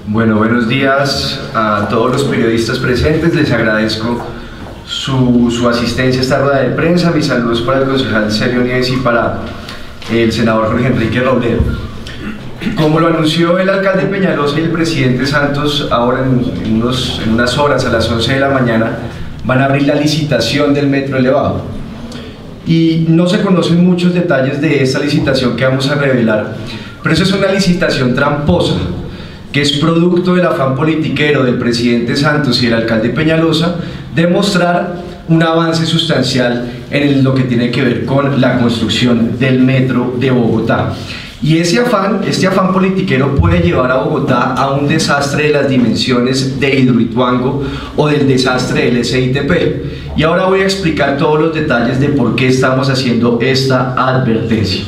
Bueno, buenos días a todos los periodistas presentes. Les agradezco su asistencia a esta rueda de prensa. Mis saludos para el concejal Sergio Nieves y para el senador Jorge Enrique Robledo. Como lo anunció el alcalde Peñalosa y el presidente Santos, ahora en unas horas, a las 11 de la mañana, van a abrir la licitación del metro elevado. Y no se conocen muchos detalles de esta licitación que vamos a revelar, pero eso es una licitación tramposa, que es producto del afán politiquero del presidente Santos y del alcalde Peñalosa de mostrar un avance sustancial en lo que tiene que ver con la construcción del metro de Bogotá. Y este afán politiquero puede llevar a Bogotá a un desastre de las dimensiones de Hidroituango o del desastre del SITP. Y ahora voy a explicar todos los detalles de por qué estamos haciendo esta advertencia.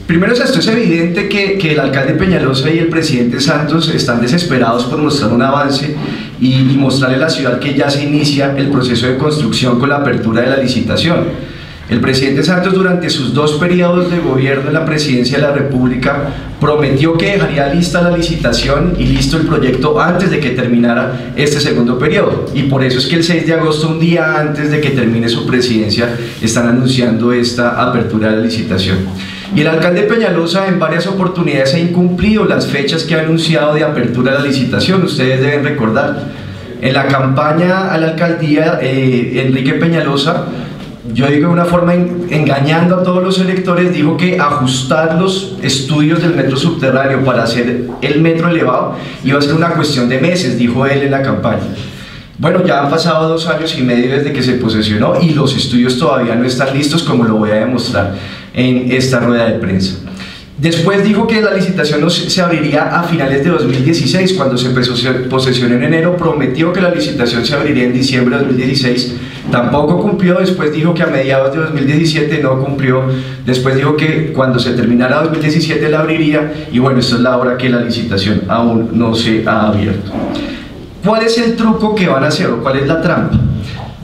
Primero, esto es evidente que el alcalde Peñalosa y el presidente Santos están desesperados por mostrar un avance y mostrarle a la ciudad que ya se inicia el proceso de construcción con la apertura de la licitación. El presidente Santos, durante sus 2 periodos de gobierno en la presidencia de la República, prometió que dejaría lista la licitación y listo el proyecto antes de que terminara este segundo periodo. Y por eso es que el 6 de agosto, un día antes de que termine su presidencia, están anunciando esta apertura de la licitación. Y el alcalde Peñalosa en varias oportunidades ha incumplido las fechas que ha anunciado de apertura de la licitación. Ustedes deben recordar, en la campaña a la alcaldía, Enrique Peñalosa, yo digo de una forma engañando a todos los electores, dijo que ajustar los estudios del metro subterráneo para hacer el metro elevado iba a ser una cuestión de meses, dijo él en la campaña. Bueno, ya han pasado 2 años y medio desde que se posesionó y los estudios todavía no están listos, como lo voy a demostrar en esta rueda de prensa. Después dijo que la licitación se abriría a finales de 2016, cuando se posesionó en enero, prometió que la licitación se abriría en diciembre de 2016, tampoco cumplió. Después dijo que a mediados de 2017 no cumplió, después dijo que cuando se terminara 2017 la abriría, y bueno, esta es la hora que la licitación aún no se ha abierto. ¿Cuál es el truco que van a hacer o cuál es la trampa?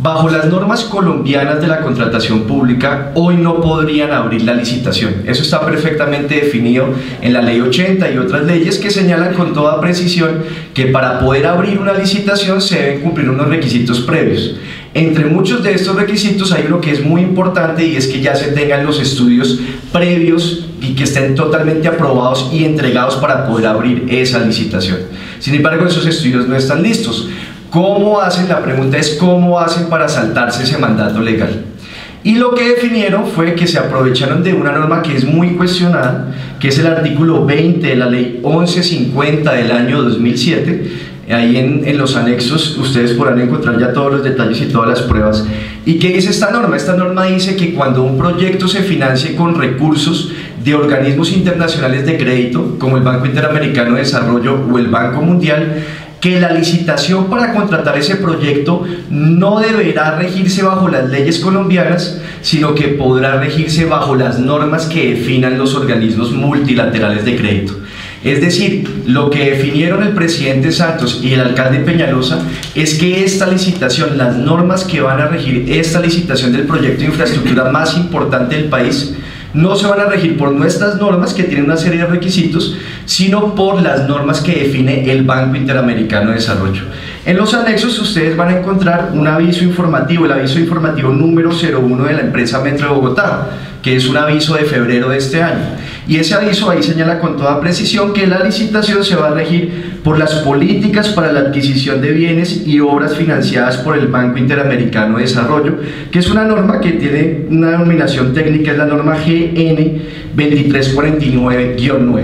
Bajo las normas colombianas de la contratación pública, hoy no podrían abrir la licitación. Eso está perfectamente definido en la Ley 80 y otras leyes que señalan con toda precisión que para poder abrir una licitación se deben cumplir unos requisitos previos. Entre muchos de estos requisitos hay uno que es muy importante, y es que ya se tengan los estudios previos y que estén totalmente aprobados y entregados para poder abrir esa licitación. Sin embargo, esos estudios no están listos. ¿Cómo hacen? La pregunta es ¿cómo hacen para saltarse ese mandato legal? Y lo que definieron fue que se aprovecharon de una norma que es muy cuestionada, que es el artículo 20 de la Ley 1150 del año 2007. Ahí en los anexos ustedes podrán encontrar ya todos los detalles y todas las pruebas. ¿Y qué dice esta norma? Esta norma dice que cuando un proyecto se financie con recursos de organismos internacionales de crédito, como el Banco Interamericano de Desarrollo o el Banco Mundial, que la licitación para contratar ese proyecto no deberá regirse bajo las leyes colombianas, sino que podrá regirse bajo las normas que definan los organismos multilaterales de crédito. Es decir, lo que definieron el presidente Santos y el alcalde Peñalosa es que esta licitación, las normas que van a regir esta licitación del proyecto de infraestructura más importante del país, no se van a regir por nuestras normas, que tienen una serie de requisitos, sino por las normas que define el Banco Interamericano de Desarrollo. En los anexos ustedes van a encontrar un aviso informativo, el aviso informativo número 01 de la empresa Metro de Bogotá, que es un aviso de febrero de este año. Y ese aviso ahí señala con toda precisión que la licitación se va a regir por las políticas para la adquisición de bienes y obras financiadas por el Banco Interamericano de Desarrollo, que es una norma que tiene una denominación técnica, es la norma GN 2349-9.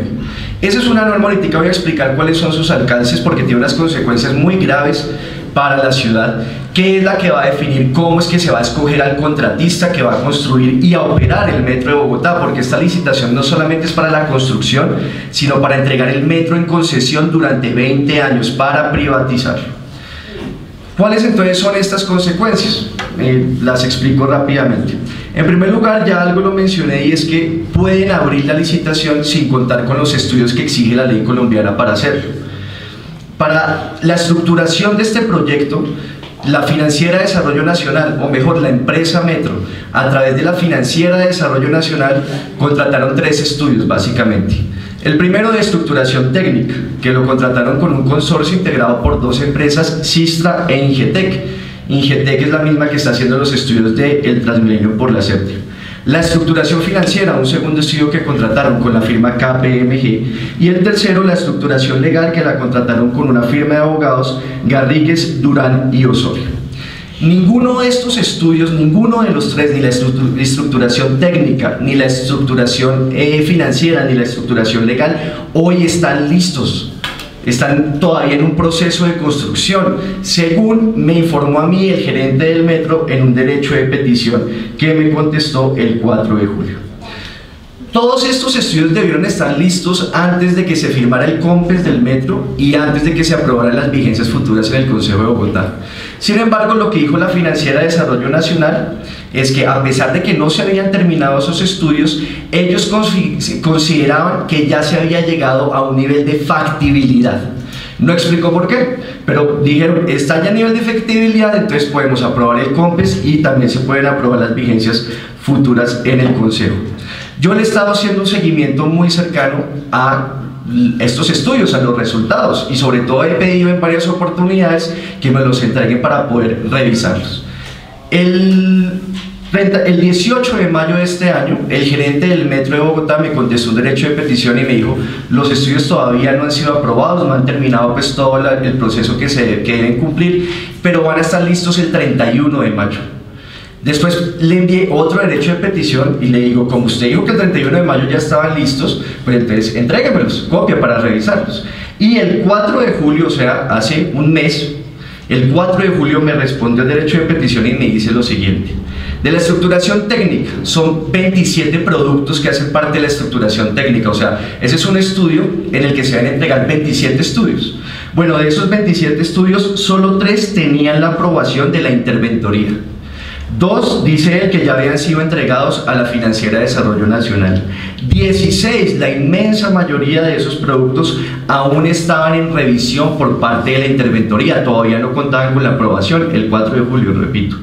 Esa es una norma, ahorita voy a explicar cuáles son sus alcances porque tiene unas consecuencias muy graves para la ciudad, que es la que va a definir cómo es que se va a escoger al contratista que va a construir y a operar el metro de Bogotá, porque esta licitación no solamente es para la construcción, sino para entregar el metro en concesión durante 20 años para privatizarlo. ¿Cuáles entonces son estas consecuencias? Las explico rápidamente. En primer lugar, ya algo lo mencioné, y es que pueden abrir la licitación sin contar con los estudios que exige la ley colombiana para hacerlo. Para la estructuración de este proyecto, la Financiera de Desarrollo Nacional, o mejor, la empresa Metro, a través de la Financiera de Desarrollo Nacional, contrataron 3 estudios básicamente. El primero de estructuración técnica, que lo contrataron con un consorcio integrado por 2 empresas, Sistra e Ingetec. Ingetec es la misma que está haciendo los estudios del Transmilenio por la séptima. La estructuración financiera, un segundo estudio que contrataron con la firma KPMG, y el tercero, la estructuración legal, que la contrataron con una firma de abogados, Garrigues, Durán y Osorio. Ninguno de estos estudios, ninguno de los tres, ni la estructuración técnica, ni la estructuración financiera, ni la estructuración legal, hoy están listos. Están todavía en un proceso de construcción, según me informó a mí el gerente del metro en un derecho de petición que me contestó el 4 de julio. Todos estos estudios debieron estar listos antes de que se firmara el COMPES del metro y antes de que se aprobaran las vigencias futuras en el Consejo de Bogotá. Sin embargo, lo que dijo la Financiera de Desarrollo Nacional es que, a pesar de que no se habían terminado esos estudios, ellos consideraban que ya se había llegado a un nivel de factibilidad. No explicó por qué, pero dijeron, está ya a nivel de factibilidad, entonces podemos aprobar el COMPES y también se pueden aprobar las vigencias futuras en el Consejo. Yo le he estado haciendo un seguimiento muy cercano a estos estudios, a los resultados, y sobre todo he pedido en varias oportunidades que me los entreguen para poder revisarlos. El 18 de mayo de este año, el gerente del Metro de Bogotá me contestó un derecho de petición y me dijo, los estudios todavía no han sido aprobados, no han terminado pues todo el proceso que deben cumplir, pero van a estar listos el 31 de mayo. Después le envié otro derecho de petición y le digo, como usted dijo que el 31 de mayo ya estaban listos, pues entonces entréguemelos, copia para revisarlos. Y el 4 de julio, o sea, hace un mes, el 4 de julio me respondió el derecho de petición y me dice lo siguiente. De la estructuración técnica, son 27 productos que hacen parte de la estructuración técnica, o sea, ese es un estudio en el que se van a entregar 27 estudios. Bueno, de esos 27 estudios, solo 3 tenían la aprobación de la interventoría. 2, dice él, que ya habían sido entregados a la Financiera de Desarrollo Nacional. 16, la inmensa mayoría de esos productos aún estaban en revisión por parte de la interventoría, todavía no contaban con la aprobación, el 4 de julio, repito.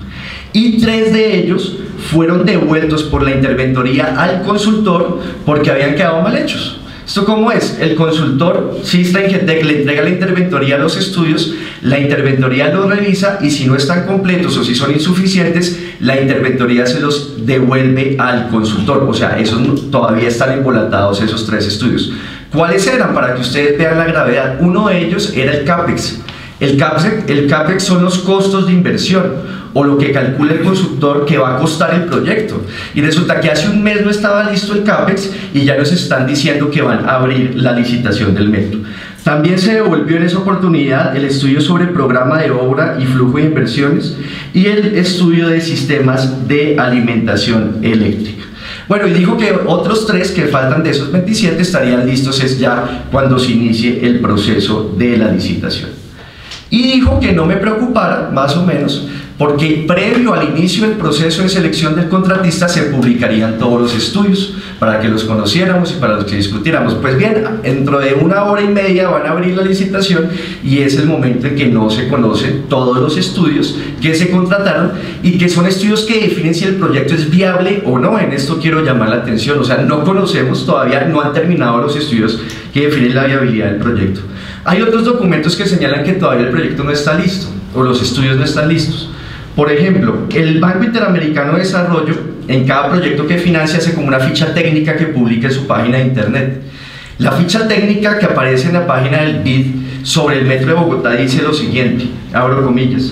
Y 3 de ellos fueron devueltos por la interventoría al consultor porque habían quedado mal hechos. ¿Esto cómo es? El consultor, Sistra Ingetec, le entrega a la interventoría los estudios, la interventoría los revisa y si no están completos o si son insuficientes, la interventoría se los devuelve al consultor. O sea, esos todavía están embolatados, esos 3 estudios. ¿Cuáles eran? Para que ustedes vean la gravedad. Uno de ellos era el CAPEX. El CAPEX son los costos de inversión o lo que calcula el consultor que va a costar el proyecto. Y resulta que hace un mes no estaba listo el CAPEX y ya nos están diciendo que van a abrir la licitación del metro. También se devolvió en esa oportunidad el estudio sobre programa de obra y flujo de inversiones y el estudio de sistemas de alimentación eléctrica. Bueno, y dijo que otros 3 que faltan de esos 27 estarían listos es ya cuando se inicie el proceso de la licitación. Y dijo que no me preocupara, más o menos, porque previo al inicio del proceso de selección del contratista se publicarían todos los estudios para que los conociéramos y para los que discutiéramos. Pues bien, dentro de 1 hora y media van a abrir la licitación y es el momento en que no se conocen todos los estudios que se contrataron y que son estudios que definen si el proyecto es viable o no. En esto quiero llamar la atención, o sea, no conocemos todavía, no han terminado los estudios que definen la viabilidad del proyecto. Hay otros documentos que señalan que todavía el proyecto no está listo o los estudios no están listos. Por ejemplo, el Banco Interamericano de Desarrollo, en cada proyecto que financia, hace como una ficha técnica que publica en su página de internet. La ficha técnica que aparece en la página del BID sobre el Metro de Bogotá dice lo siguiente, abro comillas: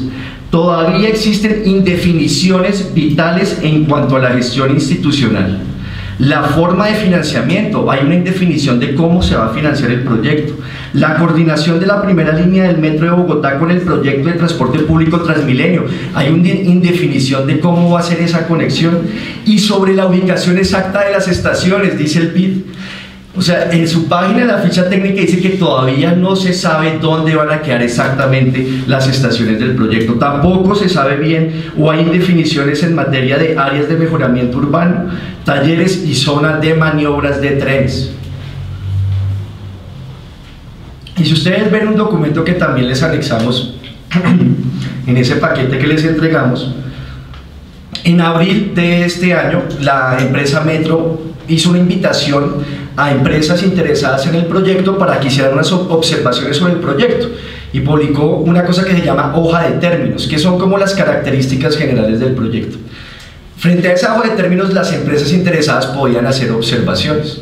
todavía existen indefiniciones vitales en cuanto a la gestión institucional. La forma de financiamiento, hay una indefinición de cómo se va a financiar el proyecto. La coordinación de la primera línea del Metro de Bogotá con el proyecto de transporte público Transmilenio, hay una indefinición de cómo va a ser esa conexión. Y sobre la ubicación exacta de las estaciones, dice el BID. O sea, en su página la ficha técnica dice que todavía no se sabe dónde van a quedar exactamente las estaciones del proyecto. Tampoco se sabe bien o hay indefiniciones en materia de áreas de mejoramiento urbano, talleres y zonas de maniobras de trenes. Y si ustedes ven un documento que también les anexamos en ese paquete que les entregamos, en abril de este año la empresa Metro hizo una invitación a empresas interesadas en el proyecto para que hicieran unas observaciones sobre el proyecto y publicó una cosa que se llama hoja de términos, que son como las características generales del proyecto. Frente a esa hoja de términos, las empresas interesadas podían hacer observaciones.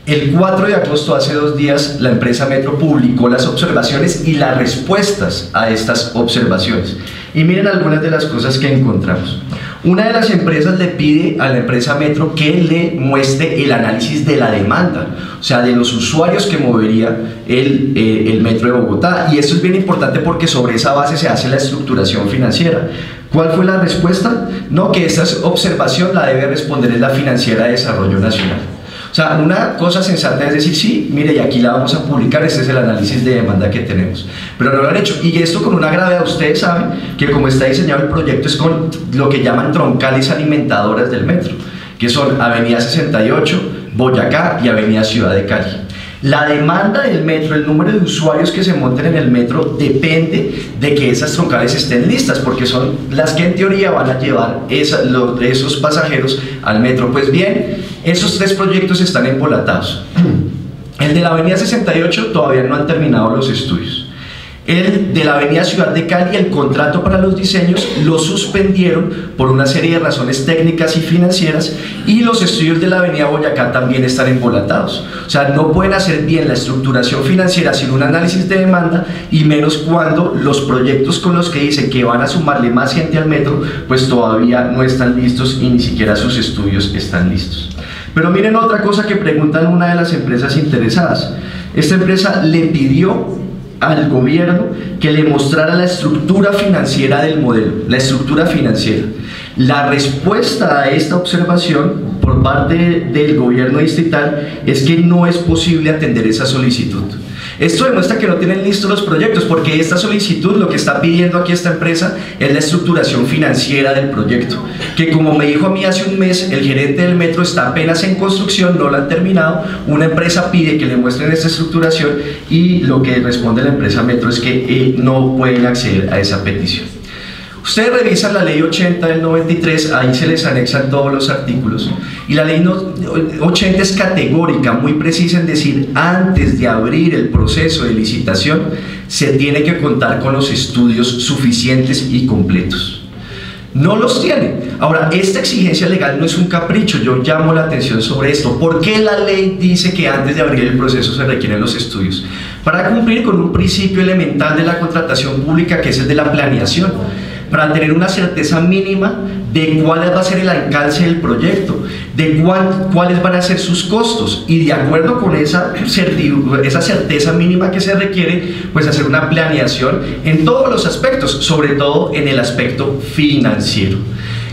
El 4 de agosto, hace 2 días, la empresa Metro publicó las observaciones y las respuestas a estas observaciones. Y miren algunas de las cosas que encontramos. Una de las empresas le pide a la empresa Metro que le muestre el análisis de la demanda, o sea, de los usuarios que movería el Metro de Bogotá. Y esto es bien importante porque sobre esa base se hace la estructuración financiera. ¿Cuál fue la respuesta? No, que esta observación la debe responder la Financiera de Desarrollo Nacional. O sea, una cosa sensata es decir, sí, mire, y aquí la vamos a publicar, este es el análisis de demanda que tenemos. Pero no lo han hecho. Y esto con una gravedad, ustedes saben que como está diseñado el proyecto es con lo que llaman troncales alimentadoras del metro, que son Avenida 68, Boyacá y Avenida Ciudad de Cali. La demanda del metro, el número de usuarios que se monten en el metro depende de que esas troncales estén listas, porque son las que en teoría van a llevar esos pasajeros al metro. Pues bien, esos 3 proyectos están embolatados. El de la Avenida 68 todavía no han terminado los estudios. El de la Avenida Ciudad de Cali, el contrato para los diseños lo suspendieron por una serie de razones técnicas y financieras, y los estudios de la Avenida Boyacá también están embolatados. O sea, no pueden hacer bien la estructuración financiera sin un análisis de demanda, y menos cuando los proyectos con los que dicen que van a sumarle más gente al metro, pues todavía no están listos y ni siquiera sus estudios están listos. Pero miren otra cosa que preguntan una de las empresas interesadas. Esta empresa le pidió al gobierno que le mostrara la estructura financiera del modelo, la estructura financiera. La respuesta a esta observación por parte del gobierno distrital es que no es posible atender esa solicitud. Esto demuestra que no tienen listos los proyectos, porque esta solicitud lo que está pidiendo aquí esta empresa es la estructuración financiera del proyecto, que como me dijo a mí hace un mes, el gerente del metro está apenas en construcción, no lo han terminado. Una empresa pide que le muestren esta estructuración y lo que responde la empresa Metro es que no pueden acceder a esa petición. Ustedes revisan la ley 80 del 93, ahí se les anexan todos los artículos, y la ley 80 es categórica, muy precisa en decir, antes de abrir el proceso de licitación se tiene que contar con los estudios suficientes y completos. No los tiene. Ahora, esta exigencia legal no es un capricho, yo llamo la atención sobre esto. ¿Por qué la ley dice que antes de abrir el proceso se requieren los estudios? Para cumplir con un principio elemental de la contratación pública, que es el de la planeación, para tener una certeza mínima de cuál va a ser el alcance del proyecto, de cuáles van a ser sus costos, y de acuerdo con esa certeza mínima que se requiere, pues hacer una planeación en todos los aspectos, sobre todo en el aspecto financiero.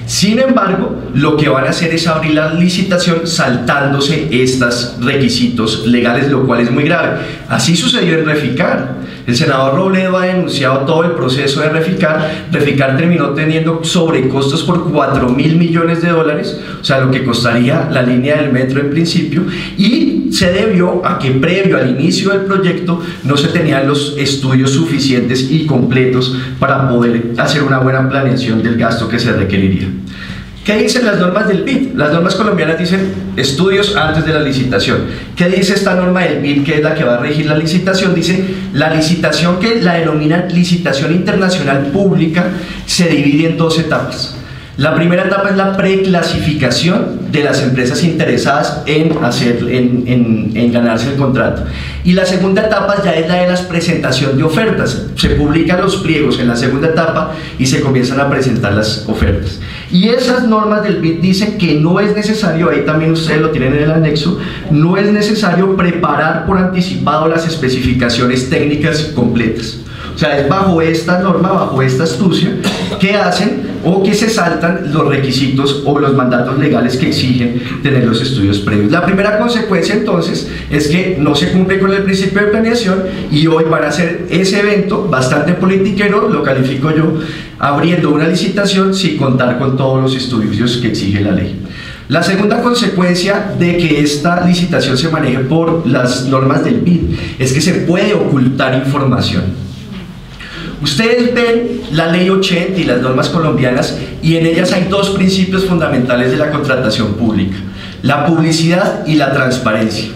Sin embargo, lo que van a hacer es abrir la licitación saltándose estos requisitos legales, lo cual es muy grave. Así sucedió en Reficar. El senador Robledo ha denunciado todo el proceso de Reficar. Reficar terminó teniendo sobrecostos por 4.000 millones de dólares, o sea, lo que costaría la línea del metro en principio, y se debió a que previo al inicio del proyecto no se tenían los estudios suficientes y completos para poder hacer una buena planeación del gasto que se requeriría. ¿Qué dicen las normas del BID? Las normas colombianas dicen estudios antes de la licitación. ¿Qué dice esta norma del BID, que es la que va a regir la licitación? Dice, la licitación, que la denominan licitación internacional pública, se divide en 2 etapas. La primera etapa es la preclasificación de las empresas interesadas en ganarse el contrato. Y la segunda etapa ya es la de la presentación de ofertas. Se publican los pliegos en la segunda etapa y se comienzan a presentar las ofertas. Y esas normas del BID dicen que no es necesario, ahí también ustedes lo tienen en el anexo, no es necesario preparar por anticipado las especificaciones técnicas completas. O sea, es bajo esta norma, bajo esta astucia, que hacen o que se saltan los requisitos o los mandatos legales que exigen tener los estudios previos. La primera consecuencia entonces es que no se cumple con el principio de planeación, y hoy van a hacer ese evento bastante politiquero, lo califico yo, abriendo una licitación sin contar con todos los estudios que exige la ley. La segunda consecuencia de que esta licitación se maneje por las normas del BID es que se puede ocultar información. Ustedes ven la ley 80 y las normas colombianas, y en ellas hay 2 principios fundamentales de la contratación pública: la publicidad y la transparencia.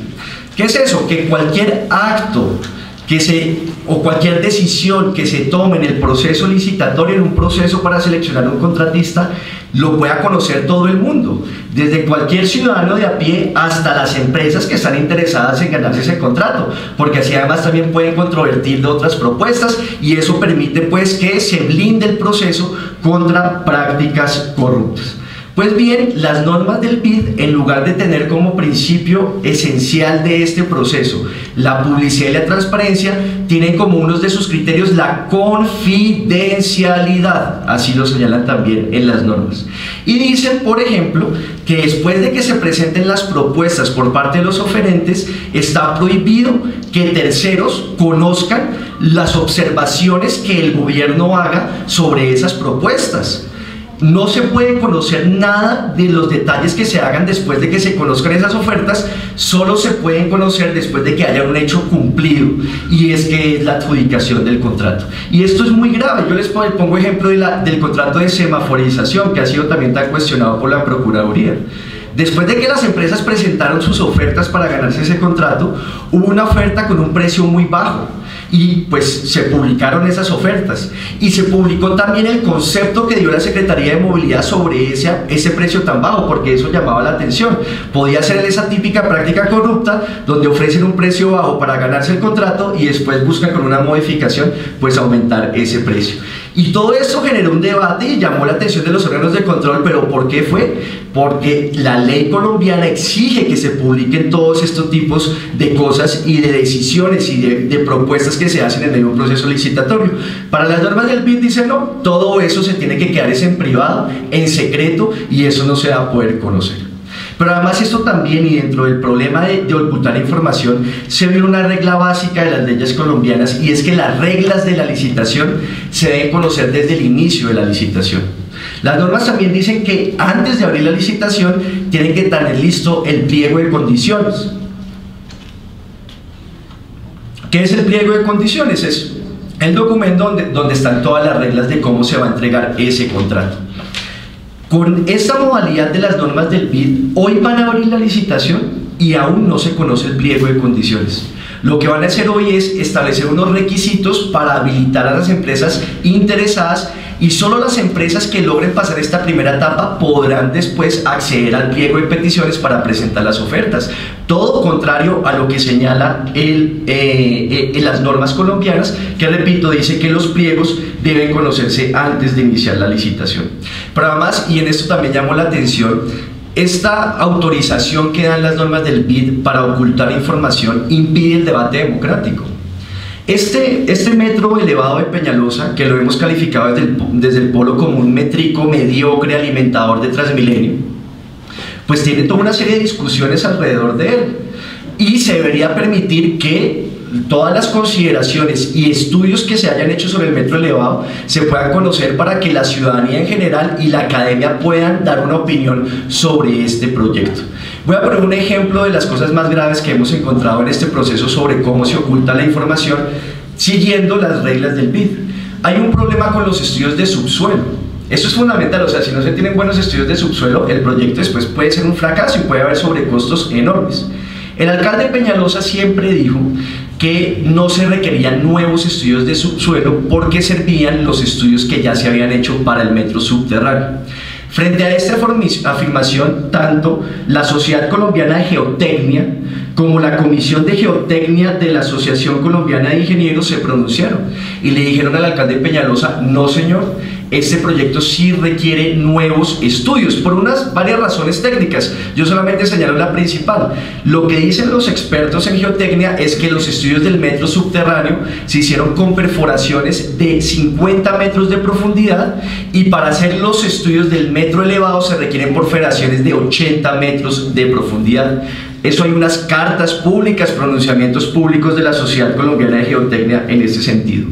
¿Qué es eso? Que cualquier acto o cualquier decisión que se tome en el proceso licitatorio, en un proceso para seleccionar un contratista, lo pueda conocer todo el mundo, desde cualquier ciudadano de a pie hasta las empresas que están interesadas en ganarse ese contrato, porque así además también pueden controvertir de otras propuestas y eso permite pues que se blinde el proceso contra prácticas corruptas. Pues bien, las normas del BID, en lugar de tener como principio esencial de este proceso la publicidad y la transparencia, tienen como uno de sus criterios la confidencialidad, así lo señalan también en las normas. Y dicen, por ejemplo, que después de que se presenten las propuestas por parte de los oferentes, está prohibido que terceros conozcan las observaciones que el gobierno haga sobre esas propuestas. No se puede conocer nada de los detalles que se hagan después de que se conozcan esas ofertas, solo se pueden conocer después de que haya un hecho cumplido, y es que es la adjudicación del contrato. Y esto es muy grave. Yo les pongo ejemplo del contrato de semaforización, que ha sido también tan cuestionado por la Procuraduría. Después de que las empresas presentaron sus ofertas para ganarse ese contrato, hubo una oferta con un precio muy bajo y pues se publicaron esas ofertas y se publicó también el concepto que dio la Secretaría de Movilidad sobre ese precio tan bajo, porque eso llamaba la atención. Podía ser esa típica práctica corrupta donde ofrecen un precio bajo para ganarse el contrato y después buscan con una modificación pues aumentar ese precio. Y todo esto generó un debate y llamó la atención de los órganos de control. ¿Pero por qué fue? Porque la ley colombiana exige que se publiquen todos estos tipos de cosas y de decisiones y de propuestas que se hacen en medio de un proceso licitatorio. Para las normas del BID dicen no, todo eso se tiene que quedar en privado, en secreto, y eso no se va a poder conocer. Pero además esto también, y dentro del problema de ocultar información, se vio una regla básica de las leyes colombianas, y es que las reglas de la licitación se deben conocer desde el inicio de la licitación. Las normas también dicen que antes de abrir la licitación tienen que tener listo el pliego de condiciones. ¿Qué es el pliego de condiciones? Es el documento donde están todas las reglas de cómo se va a entregar ese contrato. Con esta modalidad de las normas del BID, hoy van a abrir la licitación y aún no se conoce el pliego de condiciones. Lo que van a hacer hoy es establecer unos requisitos para habilitar a las empresas interesadas, y solo las empresas que logren pasar esta primera etapa podrán después acceder al pliego de peticiones para presentar las ofertas. Todo contrario a lo que señala en las normas colombianas, que repito, dice que los pliegos deben conocerse antes de iniciar la licitación. Pero además, y en esto también llamó la atención, esta autorización que dan las normas del BID para ocultar información impide el debate democrático. Este metro elevado de Peñalosa, que lo hemos calificado desde el polo como un métrico mediocre alimentador de Transmilenio, pues tiene toda una serie de discusiones alrededor de él, y se debería permitir que todas las consideraciones y estudios que se hayan hecho sobre el metro elevado se puedan conocer para que la ciudadanía en general y la academia puedan dar una opinión sobre este proyecto. Voy a poner un ejemplo de las cosas más graves que hemos encontrado en este proceso sobre cómo se oculta la información siguiendo las reglas del BID. Hay un problema con los estudios de subsuelo. Eso es fundamental, o sea, si no se tienen buenos estudios de subsuelo, el proyecto después puede ser un fracaso y puede haber sobrecostos enormes. El alcalde de Peñalosa siempre dijo que no se requerían nuevos estudios de subsuelo porque servían los estudios que ya se habían hecho para el metro subterráneo. Frente a esta afirmación, tanto la Sociedad Colombiana de Geotecnia como la Comisión de Geotecnia de la Asociación Colombiana de Ingenieros se pronunciaron y le dijeron al alcalde de Peñalosa: no señor, este proyecto sí requiere nuevos estudios por varias razones técnicas. Yo solamente señalo la principal. Lo que dicen los expertos en geotecnia es que los estudios del metro subterráneo se hicieron con perforaciones de 50 metros de profundidad, y para hacer los estudios del metro elevado se requieren perforaciones de 80 metros de profundidad. Eso hay unas cartas públicas, pronunciamientos públicos de la Sociedad Colombiana de Geotecnia en este sentido.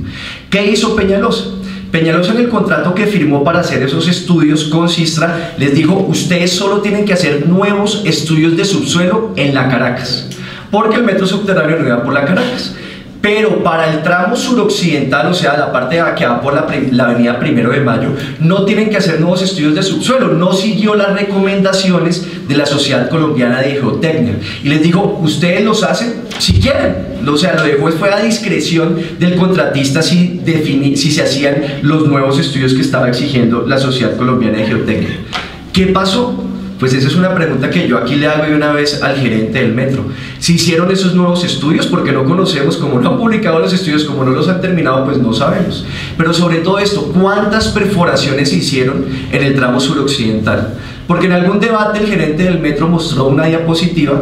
¿Qué hizo Peñalosa? Peñalosa, en el contrato que firmó para hacer esos estudios con Sistra, les dijo: ustedes solo tienen que hacer nuevos estudios de subsuelo en la Caracas, porque el metro subterráneo no iba por la Caracas. pero para el tramo suroccidental, o sea, la parte que va por la avenida 1 de Mayo, no tienen que hacer nuevos estudios de subsuelo, no siguió las recomendaciones de la Sociedad Colombiana de Geotecnia. Y les dijo, ustedes los hacen si quieren, o sea, lo dejó, fue a discreción del contratista si se hacían los nuevos estudios que estaba exigiendo la Sociedad Colombiana de Geotecnia. ¿Qué pasó? Pues esa es una pregunta que yo aquí le hago de una vez al gerente del metro. ¿Se hicieron esos nuevos estudios? Porque no conocemos, como no han publicado los estudios, como no los han terminado, pues no sabemos. Pero sobre todo esto, ¿cuántas perforaciones se hicieron en el tramo suroccidental? Porque en algún debate el gerente del metro mostró una diapositiva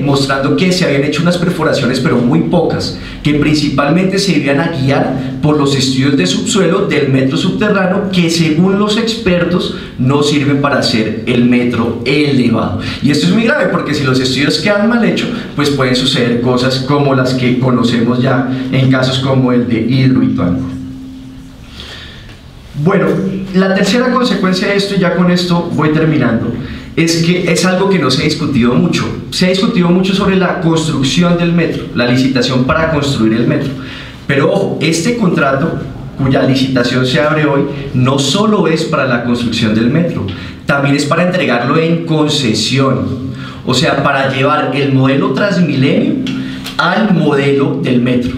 mostrando que se habían hecho unas perforaciones, pero muy pocas, que principalmente se iban a guiar por los estudios de subsuelo del metro subterráneo, que según los expertos no sirven para hacer el metro elevado. Y esto es muy grave, porque si los estudios quedan mal hechos, pues pueden suceder cosas como las que conocemos ya en casos como el de Hidroituango. Bueno, la tercera consecuencia de esto, y ya con esto voy terminando, es que es algo que no se ha discutido mucho. Se ha discutido mucho sobre la construcción del metro, la licitación para construir el metro. Pero ojo, este contrato, cuya licitación se abre hoy, no solo es para la construcción del metro, también es para entregarlo en concesión. O sea, para llevar el modelo Transmilenio al modelo del metro.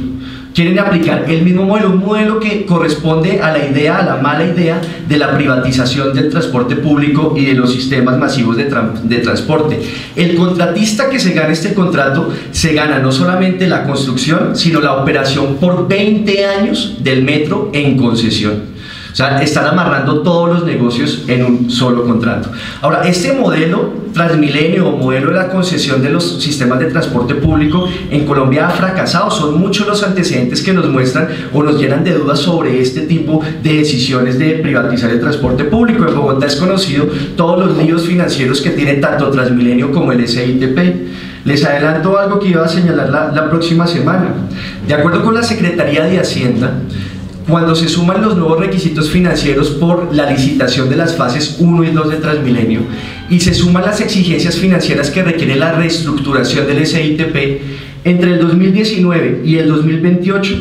Quieren aplicar el mismo modelo, un modelo que corresponde a a la mala idea de la privatización del transporte público y de los sistemas masivos de transporte. El contratista que se gana este contrato se gana no solamente la construcción, sino la operación por 20 años del metro en concesión. O sea, están amarrando todos los negocios en un solo contrato. Ahora, este modelo Transmilenio o modelo de la concesión de los sistemas de transporte público en Colombia ha fracasado. Son muchos los antecedentes que nos muestran o nos llenan de dudas sobre este tipo de decisiones de privatizar el transporte público. En Bogotá es conocido todos los líos financieros que tiene tanto Transmilenio como el SITP. Les adelanto algo que iba a señalar la próxima semana. De acuerdo con la Secretaría de Hacienda, cuando se suman los nuevos requisitos financieros por la licitación de las fases 1 y 2 de Transmilenio y se suman las exigencias financieras que requiere la reestructuración del SITP, entre el 2019 y el 2028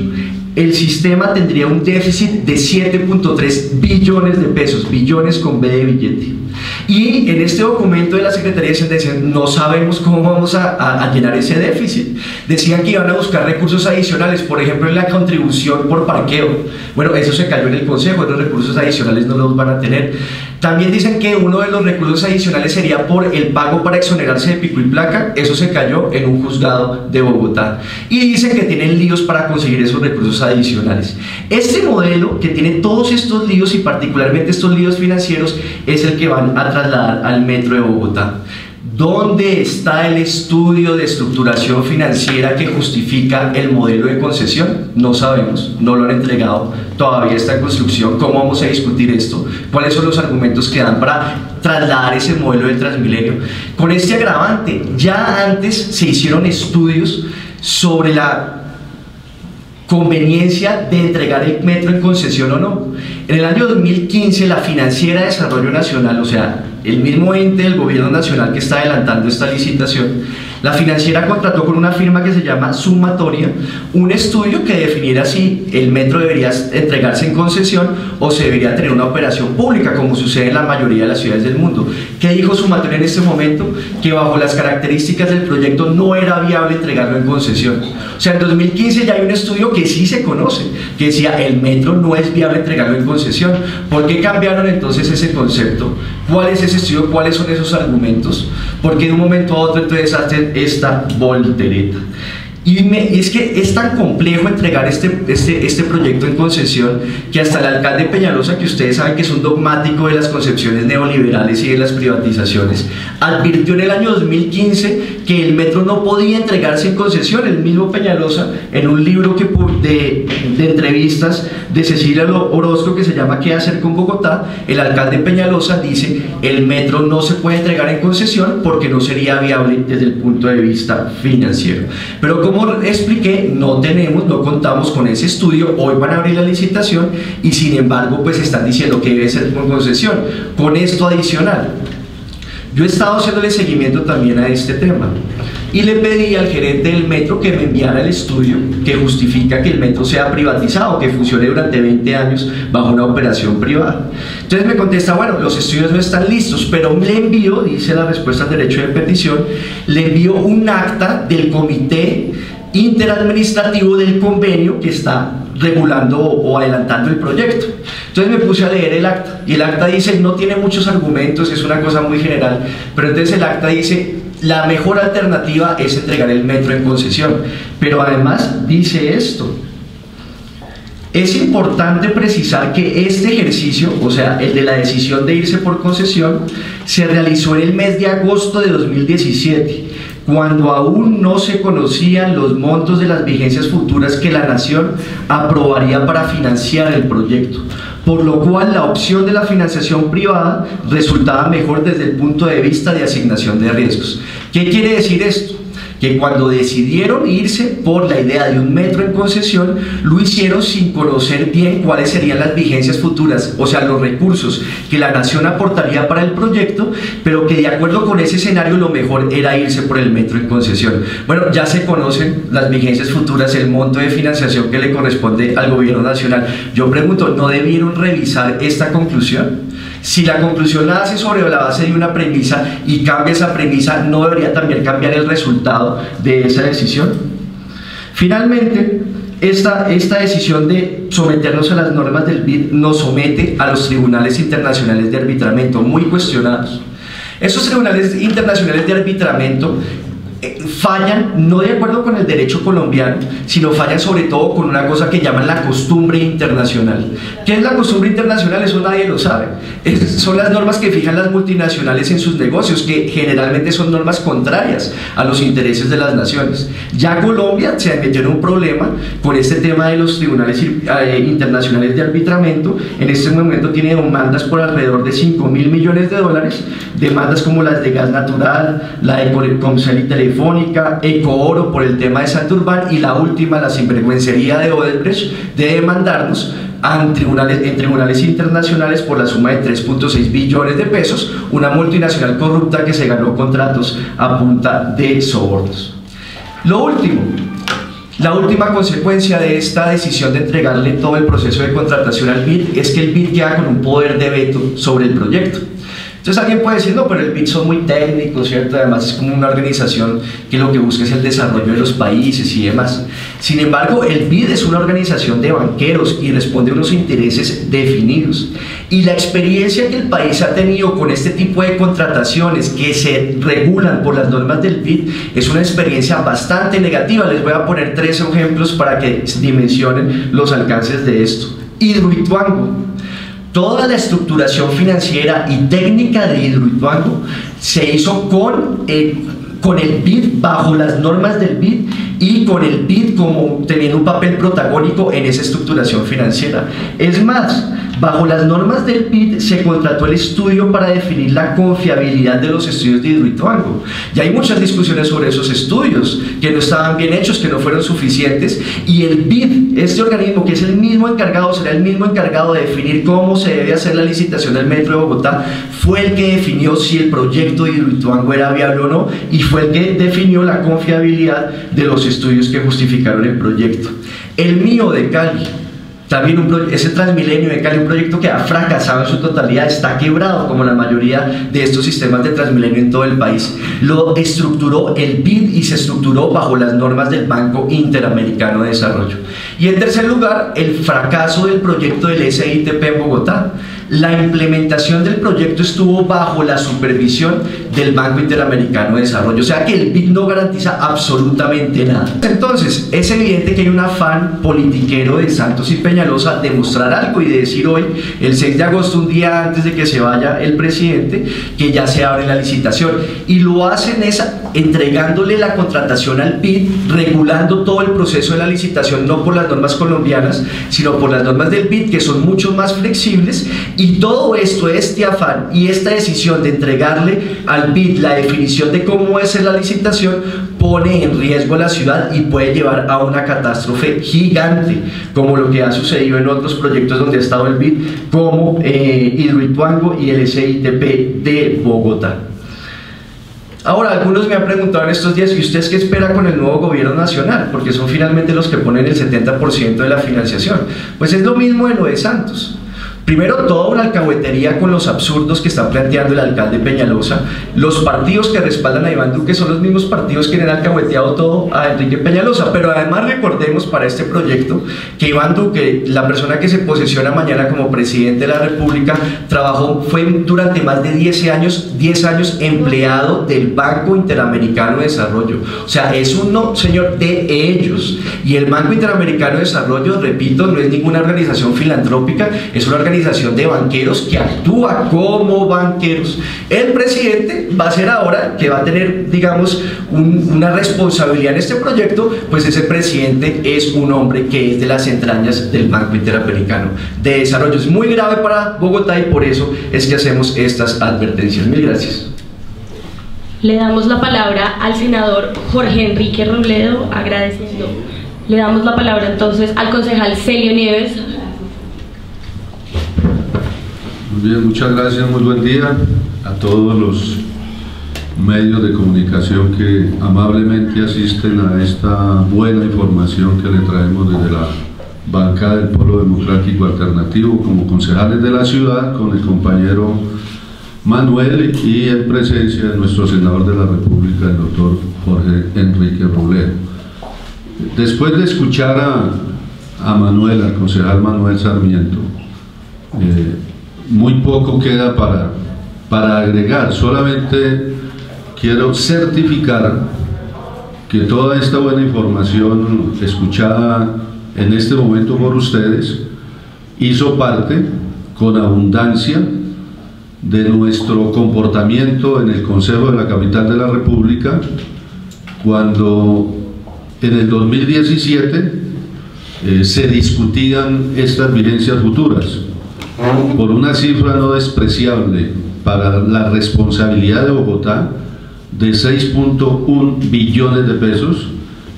el sistema tendría un déficit de 7.3 billones de pesos, billones con B de billete. Y en este documento de la Secretaría de Hacienda decían, no sabemos cómo vamos a llenar ese déficit. Decían que iban a buscar recursos adicionales, por ejemplo en la contribución por parqueo. Bueno, eso se cayó en el Consejo, los recursos adicionales no los van a tener. También dicen que uno de los recursos adicionales sería por el pago para exonerarse de pico y placa. Eso se cayó en un juzgado de Bogotá. Y dicen que tienen líos para conseguir esos recursos adicionales. Este modelo, que tiene todos estos líos y particularmente estos líos financieros, es el que van a trasladar al metro de Bogotá. ¿Dónde está el estudio de estructuración financiera que justifica el modelo de concesión? No sabemos, no lo han entregado, todavía está en construcción. ¿Cómo vamos a discutir esto? ¿Cuáles son los argumentos que dan para trasladar ese modelo del Transmilenio? Con este agravante, ya antes se hicieron estudios sobre la conveniencia de entregar el metro en concesión o no. En el año 2015 la Financiera de Desarrollo Nacional, o sea, el mismo ente del gobierno nacional que está adelantando esta licitación, la Financiera contrató con una firma que se llama Sumatoria un estudio que definiera si el metro debería entregarse en concesión o se debería tener una operación pública, como sucede en la mayoría de las ciudades del mundo. ¿Qué dijo Sumatoria en este momento? Que bajo las características del proyecto no era viable entregarlo en concesión. O sea, en 2015 ya hay un estudio que sí se conoce, que decía el metro no es viable entregarlo en concesión. ¿Por qué cambiaron entonces ese concepto? ¿Cuál es ese estudio? ¿Cuáles son esos argumentos? Porque de un momento a otro entonces hacen esta voltereta. Y es que es tan complejo entregar este proyecto en concesión que hasta el alcalde Peñalosa, que ustedes saben que es un dogmático de las concepciones neoliberales y de las privatizaciones, advirtió en el año 2015 que el metro no podía entregarse en concesión. El mismo Peñalosa, en un libro de entrevistas de Cecilia Orozco que se llama ¿Qué hacer con Bogotá?, el alcalde Peñalosa dice el metro no se puede entregar en concesión porque no sería viable desde el punto de vista financiero. Pero como expliqué, no contamos con ese estudio. Hoy van a abrir la licitación y sin embargo pues están diciendo que debe ser con concesión. Con esto adicional, yo he estado haciéndole seguimiento también a este tema y le pedí al gerente del metro que me enviara el estudio que justifica que el metro sea privatizado, que funcione durante 20 años bajo una operación privada. Entonces me contesta, bueno, los estudios no están listos, pero le envío, dice la respuesta al derecho de petición, le envío un acta del comité interadministrativo del convenio que está regulando o adelantando el proyecto. Entonces me puse a leer el acta, y el acta dice, no tiene muchos argumentos, es una cosa muy general, pero entonces el acta dice, la mejor alternativa es entregar el metro en concesión, pero además dice esto: es importante precisar que este ejercicio, o sea, el de la decisión de irse por concesión, se realizó en el mes de agosto de 2017, cuando aún no se conocían los montos de las vigencias futuras que la Nación aprobaría para financiar el proyecto, por lo cual la opción de la financiación privada resultaba mejor desde el punto de vista de asignación de riesgos. ¿Qué quiere decir esto? Que cuando decidieron irse por la idea de un metro en concesión, lo hicieron sin conocer bien cuáles serían las vigencias futuras, o sea, los recursos que la Nación aportaría para el proyecto, pero que de acuerdo con ese escenario lo mejor era irse por el metro en concesión. Bueno, ya se conocen las vigencias futuras, el monto de financiación que le corresponde al gobierno nacional. Yo pregunto, ¿no debieron revisar esta conclusión? Si la conclusión la hace sobre la base de una premisa y cambia esa premisa, ¿no debería también cambiar el resultado de esa decisión? Finalmente, esta decisión de someternos a las normas del BID nos somete a los tribunales internacionales de arbitramiento, muy cuestionados. Esos tribunales internacionales de arbitramiento fallan no de acuerdo con el derecho colombiano, sino fallan sobre todo con una cosa que llaman la costumbre internacional. ¿Qué es la costumbre internacional? Eso nadie lo sabe. Son las normas que fijan las multinacionales en sus negocios, que generalmente son normas contrarias a los intereses de las naciones. Ya Colombia se metió en un problema con este tema de los tribunales internacionales de arbitramiento. En este momento tiene demandas por alrededor de 5.000 millones de dólares, demandas como las de gas natural, la de Comcel y Telefónica, Ecooro por el tema de Santurbán, y la última, la sinvergüencería de Odebrecht, de demandarnos en tribunales internacionales por la suma de 3.6 billones de pesos, una multinacional corrupta que se ganó contratos a punta de sobornos. Lo último, la última consecuencia de esta decisión de entregarle todo el proceso de contratación al BID es que el BID queda con un poder de veto sobre el proyecto. Entonces alguien puede decir, no, pero el BID son muy técnicos, ¿cierto? Además es como una organización que lo que busca es el desarrollo de los países y demás. Sin embargo, el BID es una organización de banqueros y responde a unos intereses definidos. Y la experiencia que el país ha tenido con este tipo de contrataciones que se regulan por las normas del BID es una experiencia bastante negativa. Les voy a poner 3 ejemplos para que dimensionen los alcances de esto. Hidroituango. Toda la estructuración financiera y técnica de Hidroituango se hizo con el BID, bajo las normas del BID, y con el BID como teniendo un papel protagónico en esa estructuración financiera. Es más, bajo las normas del BID se contrató el estudio para definir la confiabilidad de los estudios de Hidroituango. Ya hay muchas discusiones sobre esos estudios, que no estaban bien hechos, que no fueron suficientes, y el BID, este organismo que es el mismo encargado, será el mismo encargado de definir cómo se debe hacer la licitación del Metro de Bogotá, fue el que definió si el proyecto de Hidroituango era viable o no, y fue el que definió la confiabilidad de los estudios que justificaron el proyecto. El mío de Cali, también ese Transmilenio de Cali, un proyecto que ha fracasado en su totalidad, está quebrado como la mayoría de estos sistemas de Transmilenio en todo el país. Lo estructuró el BID y se estructuró bajo las normas del Banco Interamericano de Desarrollo. Y en tercer lugar, el fracaso del proyecto del SITP en Bogotá. La implementación del proyecto estuvo bajo la supervisión del Banco Interamericano de Desarrollo, o sea que el BID no garantiza absolutamente nada. Entonces, es evidente que hay un afán politiquero de Santos y Peñalosa de mostrar algo y de decir hoy, el 6 de agosto, un día antes de que se vaya el presidente, que ya se abre la licitación. Y lo hacen entregándole la contratación al BID, regulando todo el proceso de la licitación, no por las normas colombianas, sino por las normas del BID, que son mucho más flexibles. Y todo esto, este afán y esta decisión de entregarle al BID la definición de cómo es la licitación, pone en riesgo a la ciudad y puede llevar a una catástrofe gigante, como lo que ha sucedido en otros proyectos donde ha estado el BID, como Hidroituango y el SITP de Bogotá. Ahora, algunos me han preguntado en estos días, ¿y ustedes qué espera con el nuevo gobierno nacional? Porque son finalmente los que ponen el 70% de la financiación. Pues es lo mismo de lo de Santos. Primero, toda una alcahuetería con los absurdos que está planteando el alcalde Peñalosa. Los partidos que respaldan a Iván Duque son los mismos partidos que le han alcahueteado todo a Enrique Peñalosa. Pero además recordemos para este proyecto que Iván Duque, la persona que se posesiona mañana como presidente de la República, fue durante más de 10 años empleado del Banco Interamericano de Desarrollo. O sea, es un señor de ellos. Y el Banco Interamericano de Desarrollo, repito, no es ninguna organización filantrópica, es una organización de banqueros que actúa como banqueros. El presidente va a ser ahora, que va a tener, digamos, una responsabilidad en este proyecto, pues ese presidente es un hombre que es de las entrañas del Banco Interamericano de Desarrollo. Es muy grave para Bogotá y por eso es que hacemos estas advertencias. Mil gracias. Le damos la palabra al senador Jorge Enrique Robledo, agradeciendo. Le damos la palabra entonces al concejal Celio Nieves. Muy bien, muchas gracias, muy buen día a todos los medios de comunicación que amablemente asisten a esta buena información que le traemos desde la bancada del Polo Democrático Alternativo como concejales de la ciudad, con el compañero Manuel y en presencia de nuestro senador de la República, el doctor Jorge Enrique Robledo. Después de escuchar a Manuel, al concejal Manuel Sarmiento, muy poco queda para agregar. Solamente quiero certificar que toda esta buena información escuchada en este momento por ustedes hizo parte con abundancia de nuestro comportamiento en el Consejo de la Capital de la República, cuando en el 2017 se discutían estas vigencias futuras por una cifra no despreciable para la responsabilidad de Bogotá de 6.1 billones de pesos,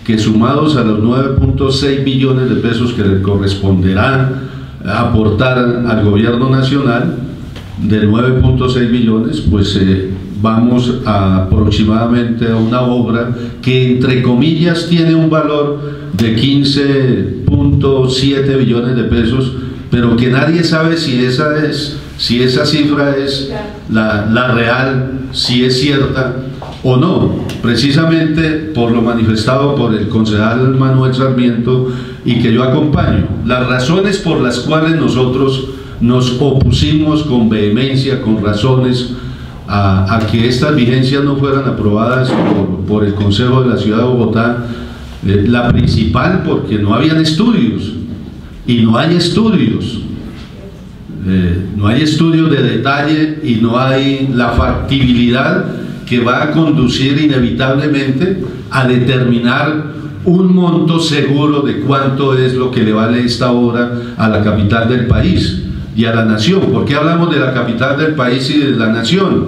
que sumados a los 9.6 billones de pesos que le corresponderán aportar al gobierno nacional, de 9.6 billones, pues vamos aproximadamente a una obra que entre comillas tiene un valor de 15.7 billones de pesos, pero que nadie sabe si esa cifra es la real, si es cierta o no, precisamente por lo manifestado por el concejal Manuel Sarmiento y que yo acompaño. Las razones por las cuales nosotros nos opusimos con vehemencia, con razones, a que estas vigencias no fueran aprobadas por el Consejo de la Ciudad de Bogotá, la principal porque no habían estudios. Y no hay estudios, de detalle y no hay la factibilidad que va a conducir inevitablemente a determinar un monto seguro de cuánto es lo que le vale esta obra a la capital del país y a la nación. ¿Por qué hablamos de la capital del país y de la nación?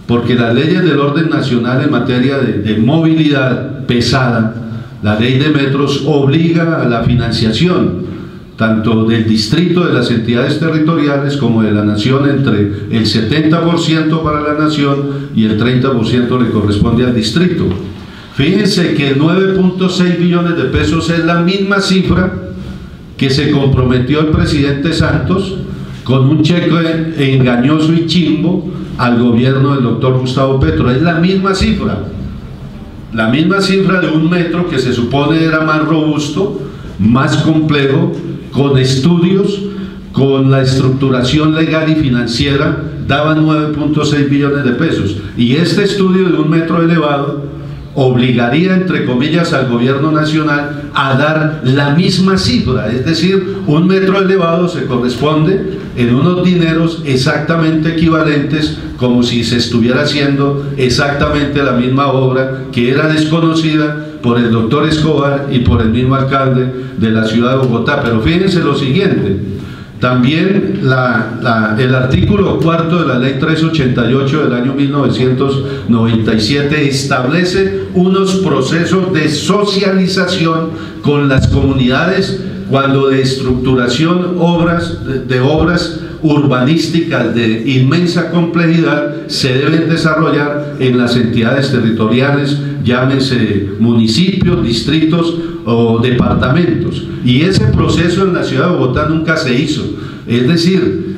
Porque las leyes del orden nacional en materia de movilidad pesada, la ley de metros, obliga a la financiación tanto del distrito, de las entidades territoriales, como de la nación, entre el 70% para la nación y el 30% le corresponde al distrito. Fíjense que 9.6 billones de pesos es la misma cifra que se comprometió el presidente Santos con un cheque engañoso y chimbo al gobierno del doctor Gustavo Petro. Es la misma cifra de un metro que se supone era más robusto, más complejo, con estudios, con la estructuración legal y financiera, daban 9.6 billones de pesos. Y este estudio de un metro elevado obligaría, entre comillas, al gobierno nacional a dar la misma cifra, es decir, un metro elevado se corresponde en unos dineros exactamente equivalentes, como si se estuviera haciendo exactamente la misma obra que era desconocida por el doctor Escobar y por el mismo alcalde de la ciudad de Bogotá. Pero fíjense lo siguiente, también el artículo 4 de la ley 388 del año 1997 establece unos procesos de socialización con las comunidades cuando de estructuración de obras urbanísticas de inmensa complejidad se deben desarrollar en las entidades territoriales, llámense municipios, distritos o departamentos. Y ese proceso en la ciudad de Bogotá nunca se hizo. Es decir,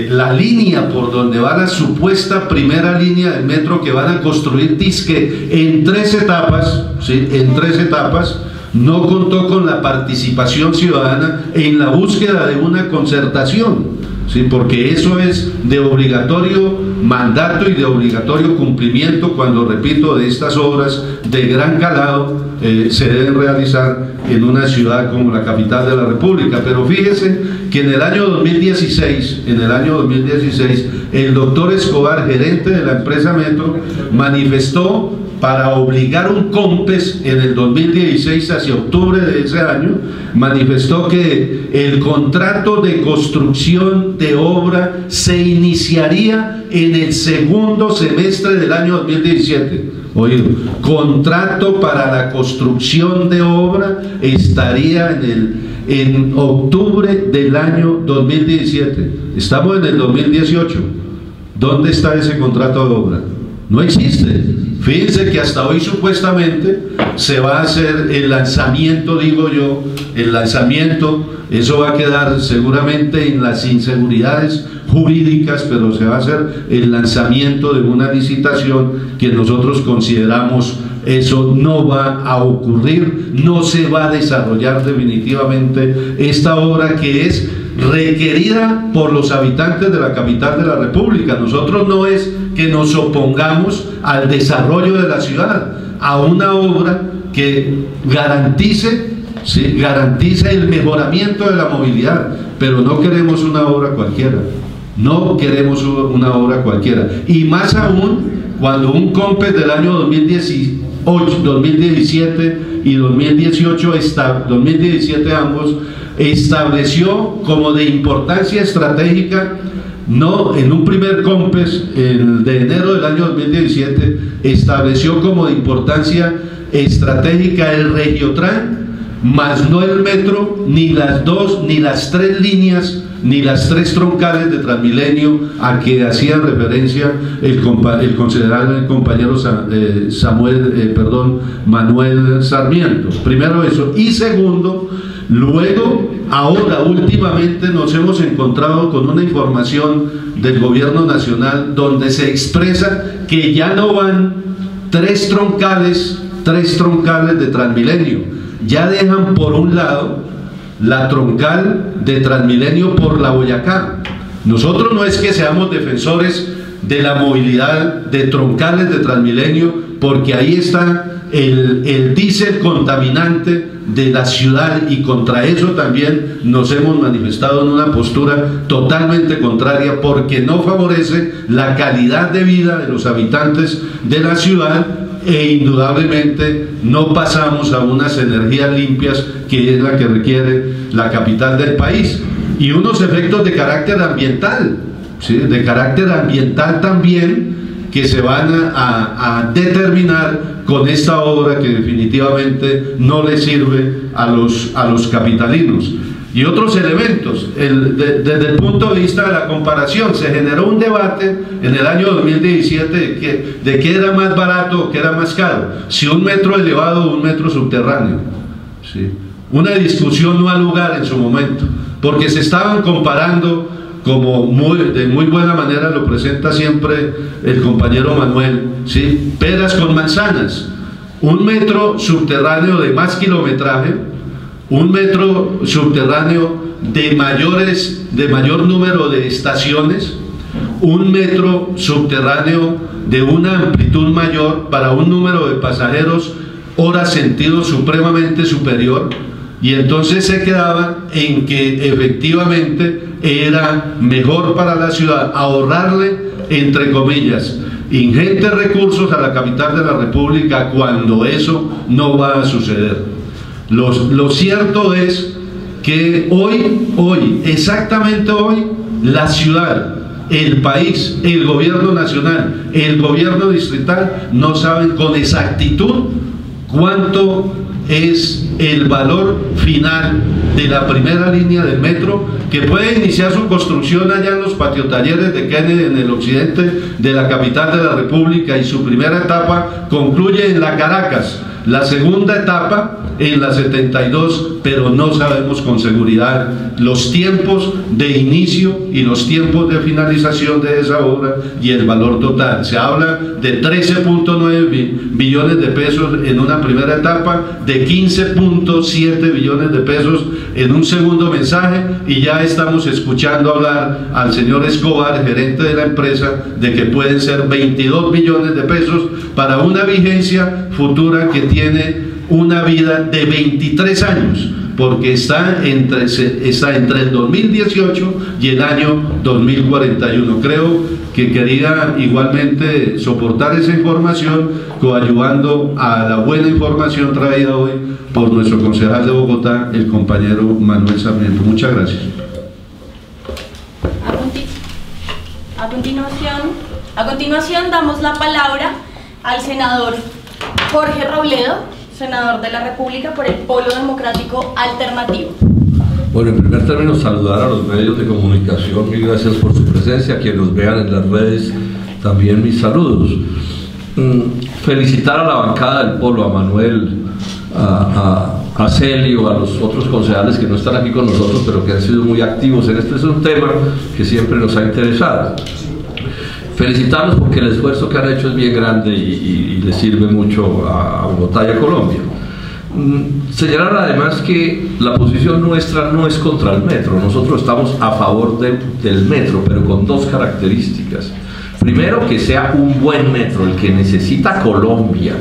la línea por donde va la supuesta primera línea del metro que van a construir disque en 3 etapas, ¿sí? En 3 etapas, no contó con la participación ciudadana en la búsqueda de una concertación, ¿sí? Porque eso es de obligatorio mandato y de obligatorio cumplimiento cuando, repito, de estas obras de gran calado se deben realizar en una ciudad como la capital de la República. Pero fíjese que en el año 2016, el doctor Escobar, gerente de la empresa Metro, manifestó para obligar un COMPES en el 2016, hacia octubre de ese año, manifestó que el contrato de construcción de obra se iniciaría en el segundo semestre del año 2017. Oído, contrato para la construcción de obra estaría en octubre del año 2017. Estamos en el 2018. ¿Dónde está ese contrato de obra? No existe. Fíjense que hasta hoy supuestamente se va a hacer el lanzamiento, digo yo, el lanzamiento, eso va a quedar seguramente en las inseguridades jurídicas, pero se va a hacer el lanzamiento de una licitación que nosotros consideramos eso no va a ocurrir, no se va a desarrollar definitivamente esta obra que es requerida por los habitantes de la capital de la República. Nosotros no es que nos opongamos al desarrollo de la ciudad, a una obra que garantice, ¿sí?, garantice el mejoramiento de la movilidad, pero no queremos una obra cualquiera, no queremos una obra cualquiera, y más aún cuando un COMPES del año 2017 y 2018, 2017 ambos, estableció como de importancia estratégica, no, en un primer COMPES de enero del año 2017, estableció como de importancia estratégica el Regiotran, más no el metro, ni las 2, ni las 3 líneas, ni las 3 troncales de Transmilenio a que hacía referencia el considerado compañero Manuel Sarmiento. Primero eso, y segundo, luego, ahora últimamente nos hemos encontrado con una información del gobierno nacional donde se expresa que ya no van 3 troncales de Transmilenio, ya dejan por un lado la troncal de Transmilenio por la Boyacá. Nosotros no es que seamos defensores de la movilidad de troncales de Transmilenio, porque ahí está el diésel contaminante de la ciudad, y contra eso también nos hemos manifestado en una postura totalmente contraria, porque no favorece la calidad de vida de los habitantes de la ciudad, e indudablemente no pasamos a unas energías limpias que es la que requiere la capital del país, y unos efectos de carácter ambiental, ¿sí?, de carácter ambiental también, que se van a determinar con esta obra que definitivamente no le sirve a los capitalinos. Y otros elementos, desde el punto de vista de la comparación, se generó un debate en el año 2017 de qué era más barato o qué era más caro, si un metro elevado o un metro subterráneo, ¿sí? Una discusión no ha lugar en su momento, porque se estaban comparando, como de muy buena manera lo presenta siempre el compañero Manuel, ¿sí?, peras con manzanas. Un metro subterráneo de más kilometraje, un metro subterráneo de mayor número de estaciones, un metro subterráneo de una amplitud mayor para un número de pasajeros hora sentido supremamente superior, y entonces se quedaba en que efectivamente era mejor para la ciudad ahorrarle, entre comillas, ingentes recursos a la capital de la República, cuando eso no va a suceder. Lo cierto es que hoy, exactamente hoy, la ciudad, el país, el gobierno nacional, el gobierno distrital no saben con exactitud cuánto es el valor final de la primera línea del metro, que puede iniciar su construcción allá en los patiotalleres de Kennedy, en el occidente de la capital de la República, y su primera etapa concluye en la Caracas, la segunda etapa en la 72, pero no sabemos con seguridad los tiempos de inicio y los tiempos de finalización de esa obra y el valor total. Se habla de 13.9 billones de pesos en una primera etapa, de 15.7 billones de pesos en un segundo mensaje, y ya estamos escuchando hablar al señor Escobar, gerente de la empresa, de que pueden ser 22 billones de pesos para una vigencia futura que tiene una vida de 23 años, porque está entre el 2018 y el año 2041. Creo que quería igualmente soportar esa información, coadyuvando a la buena información traída hoy por nuestro concejal de Bogotá, el compañero Manuel Sarmiento. Muchas gracias. A continuación damos la palabra al senador Jorge Robledo, senador de la República por el Polo Democrático Alternativo. Bueno, en primer término, saludar a los medios de comunicación, mil gracias por su presencia, a quienes nos vean en las redes, también mis saludos. Felicitar a la bancada del Polo, a Manuel, a Celio, a los otros concejales que no están aquí con nosotros, pero que han sido muy activos en este. Es un tema que siempre nos ha interesado. Felicitarlos porque el esfuerzo que han hecho es bien grande y les sirve mucho a Bogotá y a Colombia. Señalar además que la posición nuestra no es contra el metro. Nosotros estamos a favor del metro, pero con dos características. Primero, que sea un buen metro, el que necesita Colombia,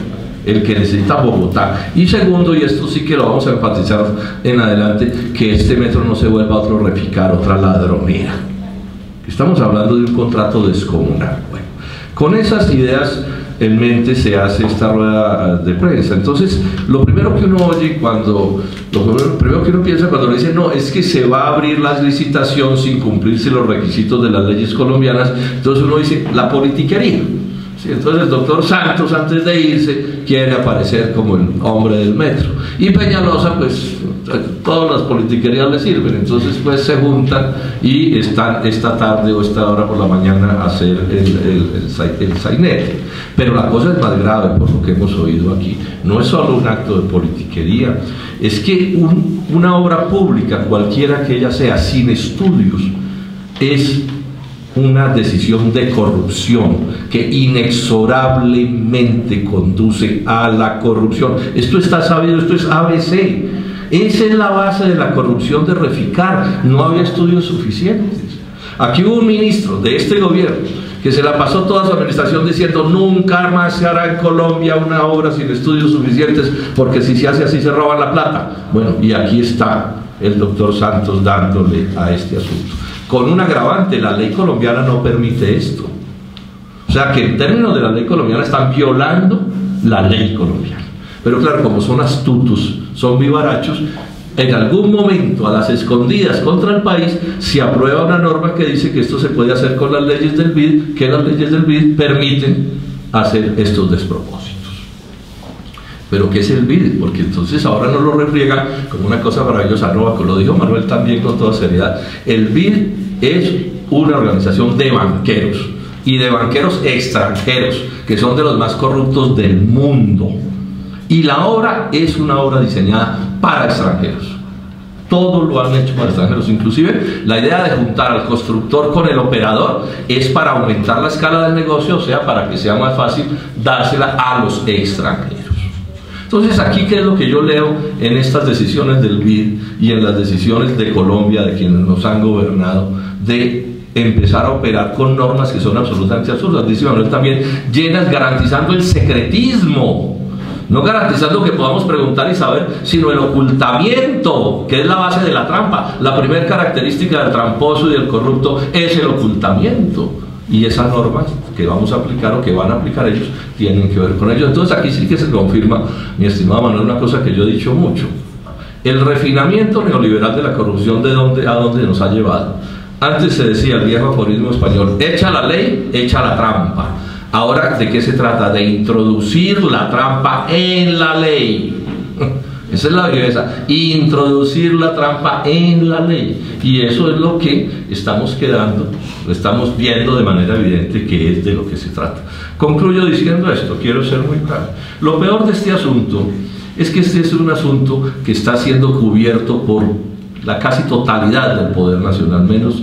el que necesita Bogotá. Y segundo, y esto sí que lo vamos a enfatizar en adelante, que este metro no se vuelva otro Reficar, otra ladronera. Estamos hablando de un contrato descomunal. Bueno, con esas ideas en mente se hace esta rueda de prensa. Entonces, lo primero que uno oye lo primero que uno piensa cuando le dicen no, es que se va a abrir la licitación sin cumplirse los requisitos de las leyes colombianas. Entonces uno dice, la politiquería. Sí, entonces el doctor Santos, antes de irse, quiere aparecer como el hombre del metro. Y Peñalosa, pues, todas las politiquerías le sirven. Entonces, pues, se juntan y están esta tarde o esta hora por la mañana a hacer el sainete. Pero la cosa es más grave, por lo que hemos oído aquí. No es solo un acto de politiquería, es que una obra pública, cualquiera que ella sea, sin estudios, es una decisión de corrupción que inexorablemente conduce a la corrupción. Esto está sabido, esto es ABC. Esa es la base de la corrupción de Reficar. No había estudios suficientes. Aquí hubo un ministro de este gobierno que se la pasó toda su administración diciendo nunca más se hará en Colombia una obra sin estudios suficientes, porque si se hace así se roban la plata. Bueno, y aquí está el doctor Santos dándole a este asunto. Con un agravante, la ley colombiana no permite esto. O sea que en términos de la ley colombiana están violando la ley colombiana. Pero claro, como son astutos, son vivarachos, en algún momento, a las escondidas contra el país, se aprueba una norma que dice que esto se puede hacer con las leyes del BID, que las leyes del BID permiten hacer estos despropósitos. ¿Pero qué es el BID? Porque entonces ahora no lo refriegan como una cosa maravillosa. No, lo dijo Manuel también con toda seriedad. El BID es una organización de banqueros, y de banqueros extranjeros, que son de los más corruptos del mundo. Y la obra es una obra diseñada para extranjeros. Todo lo han hecho para extranjeros. Inclusive la idea de juntar al constructor con el operador es para aumentar la escala del negocio, o sea, para que sea más fácil dársela a los extranjeros. Entonces, aquí, ¿qué es lo que yo leo en estas decisiones del BID y en las decisiones de Colombia, de quienes nos han gobernado, de empezar a operar con normas que son absolutamente absurdas? Dice Manuel también, llenas, garantizando el secretismo, no garantizando que podamos preguntar y saber, sino el ocultamiento, que es la base de la trampa. La primera característica del tramposo y del corrupto es el ocultamiento. Y esas normas que vamos a aplicar o que van a aplicar ellos tienen que ver con ellos. Entonces aquí sí que se confirma, mi estimado Manuel, una cosa que yo he dicho mucho: el refinamiento neoliberal de la corrupción, a dónde nos ha llevado. Antes se decía, el viejo aforismo español, echa la ley, echa la trampa. Ahora, ¿de qué se trata? De introducir la trampa en la ley. Esa es la viveza, introducir la trampa en la ley, y eso es lo que estamos viendo de manera evidente que es de lo que se trata. Concluyo diciendo esto, quiero ser muy claro. Lo peor de este asunto es que este es un asunto que está siendo cubierto por la casi totalidad del poder nacional, menos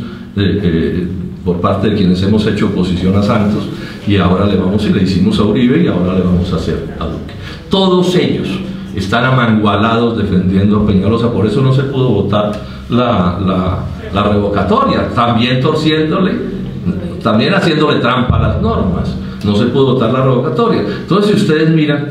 por parte de quienes hemos hecho oposición a Santos, y ahora le hicimos a Uribe y ahora le vamos a hacer a Duque. Todos ellos están amangualados defendiendo a Peñalosa, por eso no se pudo votar la revocatoria, también también haciéndole trampa a las normas, no se pudo votar la revocatoria. Entonces, si ustedes miran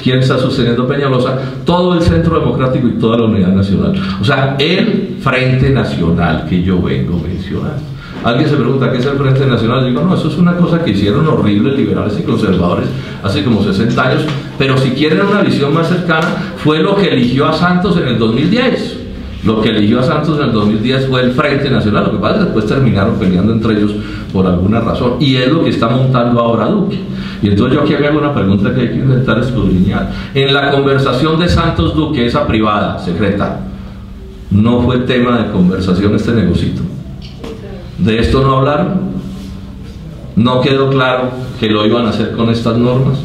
quién está sosteniendo a Peñalosa, todo el Centro Democrático y toda la Unidad Nacional, o sea, el Frente Nacional que yo vengo mencionando. Alguien se pregunta qué es el Frente Nacional, yo digo, no, eso es una cosa que hicieron horribles liberales y conservadores hace como 60 años, pero si quieren una visión más cercana, fue lo que eligió a Santos en el 2010. Lo que eligió a Santos en el 2010 fue el Frente Nacional, lo que pasa es que después terminaron peleando entre ellos por alguna razón, y es lo que está montando ahora Duque. Y entonces yo aquí hago una pregunta que hay que intentar escudriñar. En la conversación de Santos-Duque, esa privada, secreta, ¿no fue tema de conversación este negocito? ¿De esto no hablaron? ¿No quedó claro que lo iban a hacer con estas normas?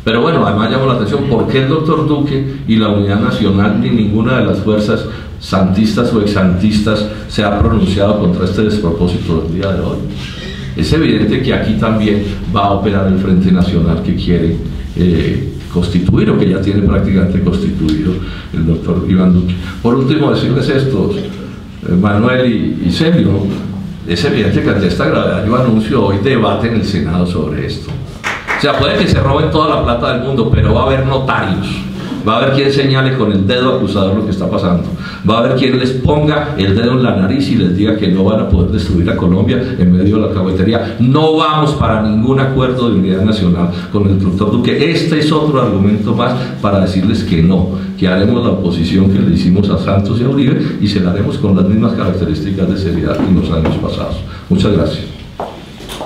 Pero bueno, además llamó la atención, ¿por qué el doctor Duque y la Unidad Nacional ni ninguna de las fuerzas santistas o exsantistas se ha pronunciado contra este despropósito del día de hoy? Es evidente que aquí también va a operar el Frente Nacional que quiere constituir, o que ya tiene prácticamente constituido el doctor Iván Duque. Por último, decirles esto, Manuel y Sergio, es evidente que ante esta gravedad yo anuncio hoy debate en el Senado sobre esto. O sea, puede que se roben toda la plata del mundo, pero va a haber notarios, va a haber quien señale con el dedo acusador lo que está pasando, va a haber quien les ponga el dedo en la nariz y les diga que no van a poder destruir a Colombia en medio de la alcahuetería. No vamos para ningún acuerdo de unidad nacional con el doctor Duque. Este es otro argumento más para decirles que no, que haremos la oposición que le hicimos a Santos y a Uribe, y se la haremos con las mismas características de seriedad que en los años pasados. Muchas gracias.